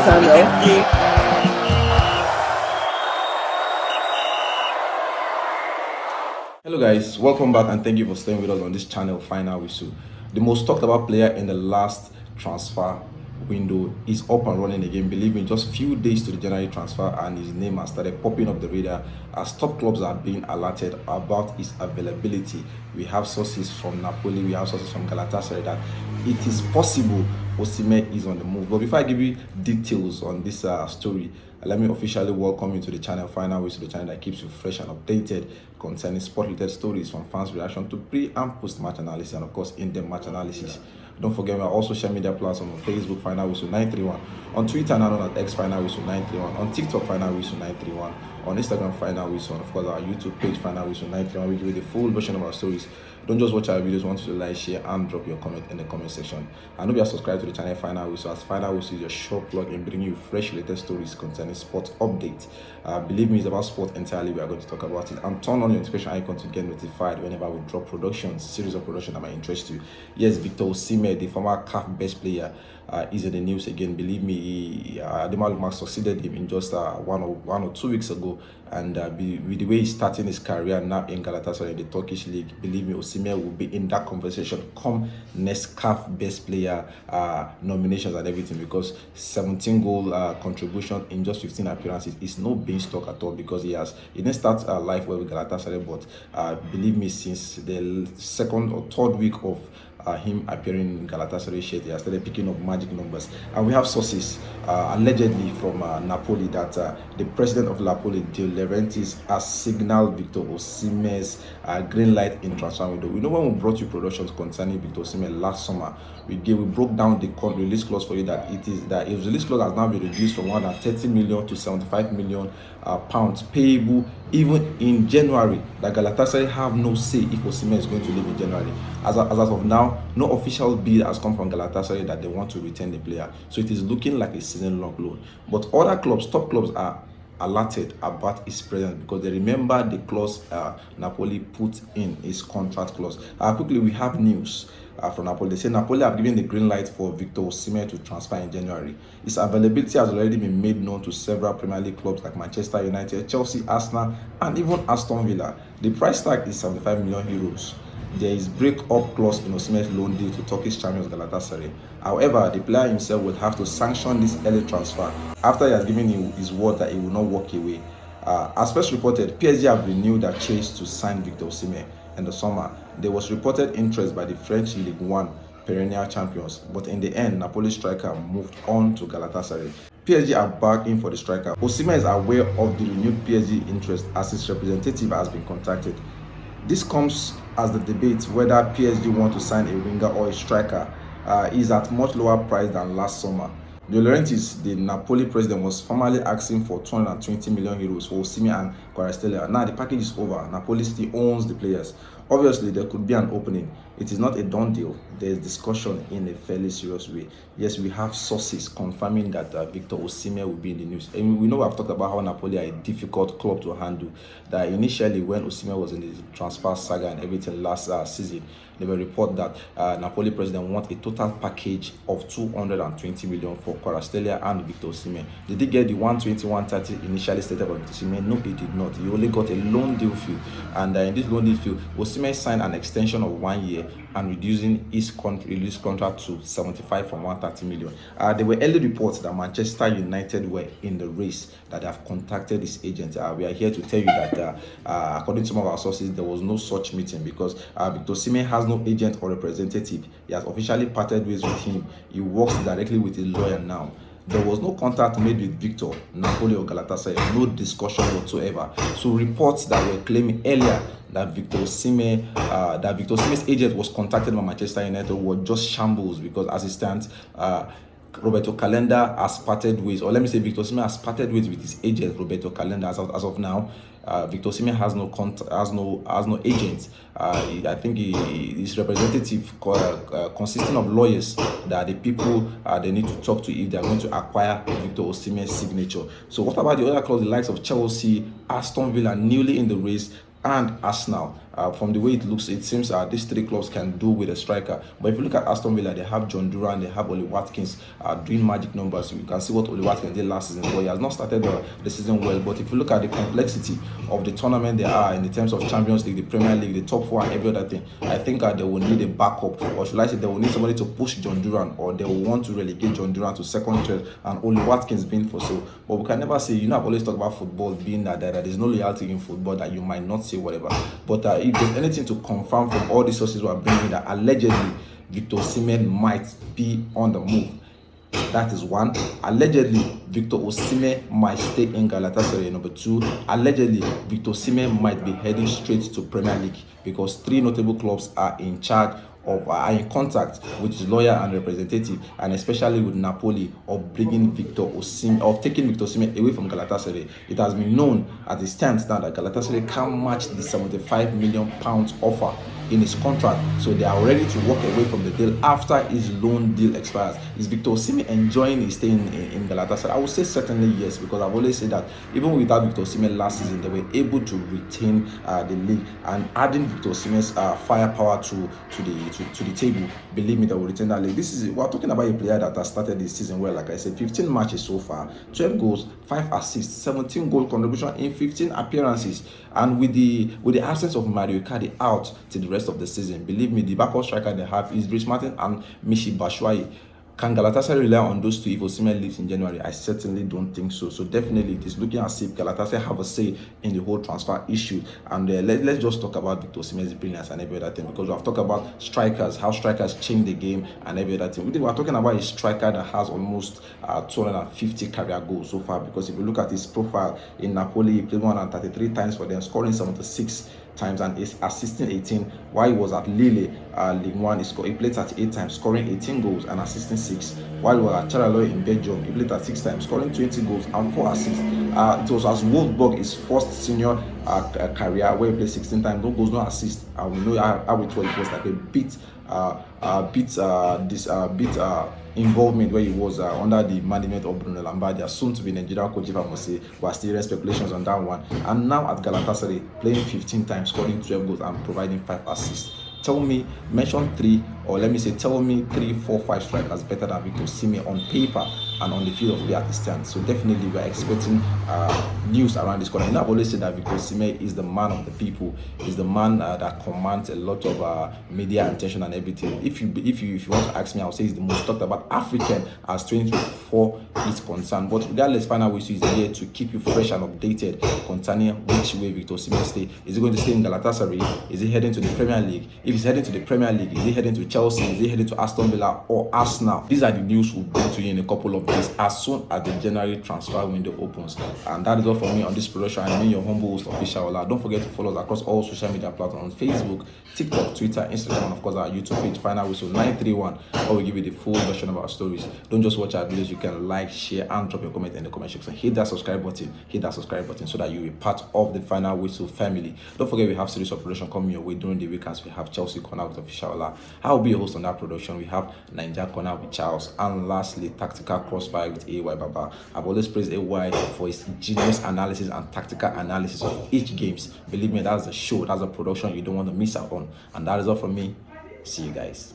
channel. Hello guys, welcome back and thank you for staying with us on this channel, Final Whistle. The most talked about player in the last transfer window is up and running again. Believe me, just few days to the January transfer and his name has started popping up the radar as top clubs are being alerted about his availability. We have sources from Napoli, we have sources from Galatasaray that it is possible Osimhen is on the move. But before I give you details on this story, let me officially welcome you to the channel, Final Whistle, the channel that keeps you fresh and updated concerning sport-related stories from fans' reaction to pre- and post-match analysis, and of course in-depth match analysis. Don't forget, we are also social media platforms on Facebook, Final Whistle 931, on Twitter, now known as X, Final Whistle 931, on TikTok, Final Whistle 931, on Instagram, Final Whistle, and of course our YouTube page, Final Whistle 931. We give you the full version of our stories. Don't just watch our videos, want you to like, share, and drop your comment in the comment section. And hope you are subscribed to the channel Final Whistle, as Final Whistle is your short plug in bringing you fresh, latest stories concerning sports updates. Believe me, it's about sport entirely. We are going to talk about it. And turn on your notification icon to get notified whenever we drop productions, series of production that might interest you. Yes, Victor Osimhen, the former CAF best player, is in the news again. Believe me, Napoli succeeded him in just 1 or 2 weeks ago, and with the way he's starting his career now in Galatasaray in the Turkish league, believe me, Osimhen will be in that conversation come next CAF best player nominations and everything, because 17 goal contribution in just 15 appearances is no beanstalk at all, because he didn't start life well with Galatasaray, but believe me, since the second or third week of him appearing in Galatasaray shirt, he has started picking up magic numbers. And we have sources allegedly from Napoli that the president of Napoli, De Laurentiis, has signaled Victor Osimhen's green light in transfer window. We know when we brought you productions concerning Victor Osimhen last summer, we broke down the release clause for you, that his release clause has now been reduced from 130 million to 75 million pounds payable even in January. That Galatasaray have no say if Osimhen is going to leave in January. As of now, no official bid has come from Galatasaray that they want to retain the player. So it is looking like a season-long loan. But other clubs, top clubs, are alerted about his presence because they remember the clause Napoli put in his contract clause. Quickly, we have news from Napoli. They say Napoli have given the green light for Victor Osimhen to transfer in January. His availability has already been made known to several Premier League clubs like Manchester United, Chelsea, Arsenal, and even Aston Villa. The price tag is 75 million euros. There is break-up clause in Osimhen's loan deal to Turkish champions Galatasaray. However, the player himself will have to sanction this early transfer after he has given his word that he will not walk away. As first reported, PSG have renewed their chase to sign Victor Osimhen in the summer. There was reported interest by the French Ligue 1 perennial champions, but in the end, Napoli striker moved on to Galatasaray. PSG are back in for the striker. Osimhen is aware of the renewed PSG interest as his representative has been contacted. This comes as the debate whether PSG want to sign a winger or a striker is at much lower price than last summer. De Laurentiis, the Napoli president, was formally asking for 220 million euros for Osimhen and Kvaratskhelia. Now the package is over. Napoli still owns the players. Obviously, there could be an opening. It is not a done deal. There is discussion in a fairly serious way. Yes, we have sources confirming that Victor Osimhen will be in the news. And we know I've talked about how Napoli are a difficult club to handle. That initially, when Osimhen was in the transfer saga and everything last season, there were reports that Napoli president wants a total package of 220 million for Kvaratskhelia and Victor Osimhen. Did he get the 120, 130 initially stated by Victor Osimhen? No, he did not. He only got a loan deal fee, and in this loan deal fee, Osimhen signed an extension of 1 year and reducing his release contract to 75 from 130 million. There were early reports that Manchester United were in the race, that they have contacted his agent. We are here to tell you that according to some of our sources, there was no such meeting because Victor Osimhen has no agent or representative. He has officially parted ways with him. He works directly with his lawyer now. There was no contact made with Victor, Napoli, or Galatasaray, no discussion whatsoever. So reports that were claiming earlier that Victor Osimhen's agent was contacted by Manchester United were just shambles, because as it stands, Roberto Calenda has parted ways, or let me say Victor Osimhen has parted ways with his agent Roberto Calenda as of now. Victor Osimhen has no agent. I think his representative consisting of lawyers that the people they need to talk to if they are going to acquire Victor Osimhen's signature. So what about the other clubs, the likes of Chelsea, Aston Villa, newly in the race, and Arsenal? From the way it looks, it seems these three clubs can do with a striker. But if you look at Aston Villa, they have John Duran, they have Oli Watkins doing magic numbers. You can see what Oli Watkins did last season. Well, he has not started the season well, but if you look at the complexity of the tournament they are in the terms of Champions League, the Premier League, the top four, and every other thing, I think they will need a backup, or should I say, they will need somebody to push John Duran, or they will want to relegate John Duran to second tier, and Oli Watkins being for sale. But we can never say, I've always talked about football being that there's no loyalty in football, that you might not say whatever. But if there's anything to confirm from all the sources we are bringing, that allegedly Victor Osimhen might be on the move. That is one. Allegedly, Victor Osimhen might stay in Galatasaray. Number two, allegedly, Victor Osimhen might be heading straight to Premier League, because three notable clubs are in charge of are in contact with his lawyer and representative, and especially with Napoli, of bringing Victor Osimhen, of taking Victor Osimhen away from Galatasaray. It has been known at the stands now that Galatasaray can't match the £75 million offer in his contract, so they are ready to walk away from the deal after his loan deal expires. Is Victor Osimhen enjoying his stay in Galatasaray? I would say certainly yes, because I've always said that even without Victor Osimhen last season, they were able to retain the league, and adding Victor Osimhen's firepower to the table, believe me, they will retain that league. We're talking about a player that has started this season well. Like I said, 15 matches so far, 12 goals, 5 assists, 17 goal contribution in 15 appearances, and with the absence of Mario Icardi out to the rest of the season, believe me, the backup striker they have is Rich Martin and Michy Batshuayi. Can Galatasaray rely on those two if Osimhen leaves in January? I certainly don't think so. So definitely it is looking as if Galatasaray have a say in the whole transfer issue. And let's just talk about Victor Osimhen's brilliance and every other thing, because we have talked about strikers, how strikers change the game and every other thing. We are talking about a striker that has almost 250 career goals so far, because if you look at his profile in Napoli, he played 133 times for them, scoring 76 times and is assisting 18. While he was at Lille, League One, he played 38 times, scoring 18 goals and assisting 6. While he was at Charleroi in Belgium, he played 36 times, scoring 20 goals and 4 assists. It was as Wolfsburg, his first senior career, where he played 16 times, no goals, no assists. And we know how it was like a bit involvement where he was under the management of Bruno Lambadia, soon to be Nigerian coach, if I must say. We are still hearing speculations on that one. And now at Galatasaray, playing 15 times, scoring 12 goals and providing 5 assists. Tell me 3, 4, 5 strikers better than Victor Osimhen on paper and on the field of play at the stand. So definitely we are expecting news around this corner. I've always said that Victor Osimhen is the man of the people, is the man that commands a lot of media attention and everything. If you want to ask me, I'll say he's the most talked about African as 2024 is concerned. But regardless, Final Whistle is here to keep you fresh and updated concerning which way Victor Osimhen stay. Is he going to stay in Galatasaray? Is he heading to the Premier League? If he's heading to the Premier League, is he heading to Chelsea? Is he heading to Aston Villa or Arsenal? These are the news we'll bring to you in a couple of days as soon as the January transfer window opens. And that is all from me on this production. I mean, your humble host, Official Ola. Don't forget to follow us across all social media platforms on Facebook, TikTok, Twitter, Instagram, and of course our YouTube page, Final Whistle 931, or we give you the full version of our stories. Don't just watch our videos, you can like, share, and drop your comment in the comment section. Hit that subscribe button so that you'll be part of the Final Whistle family. Don't forget we have series of production coming your way during the weekends. We have Chelsea Corner with Official Ola. I will be your host on that production. We have Niger Corner with Charles, and lastly Tactical Crossfire with AY Baba. I've always praised AY for his genius analysis and tactical analysis of each games. Believe me, that's a show, that's a production you don't want to miss out on. And that is all from me. See you guys.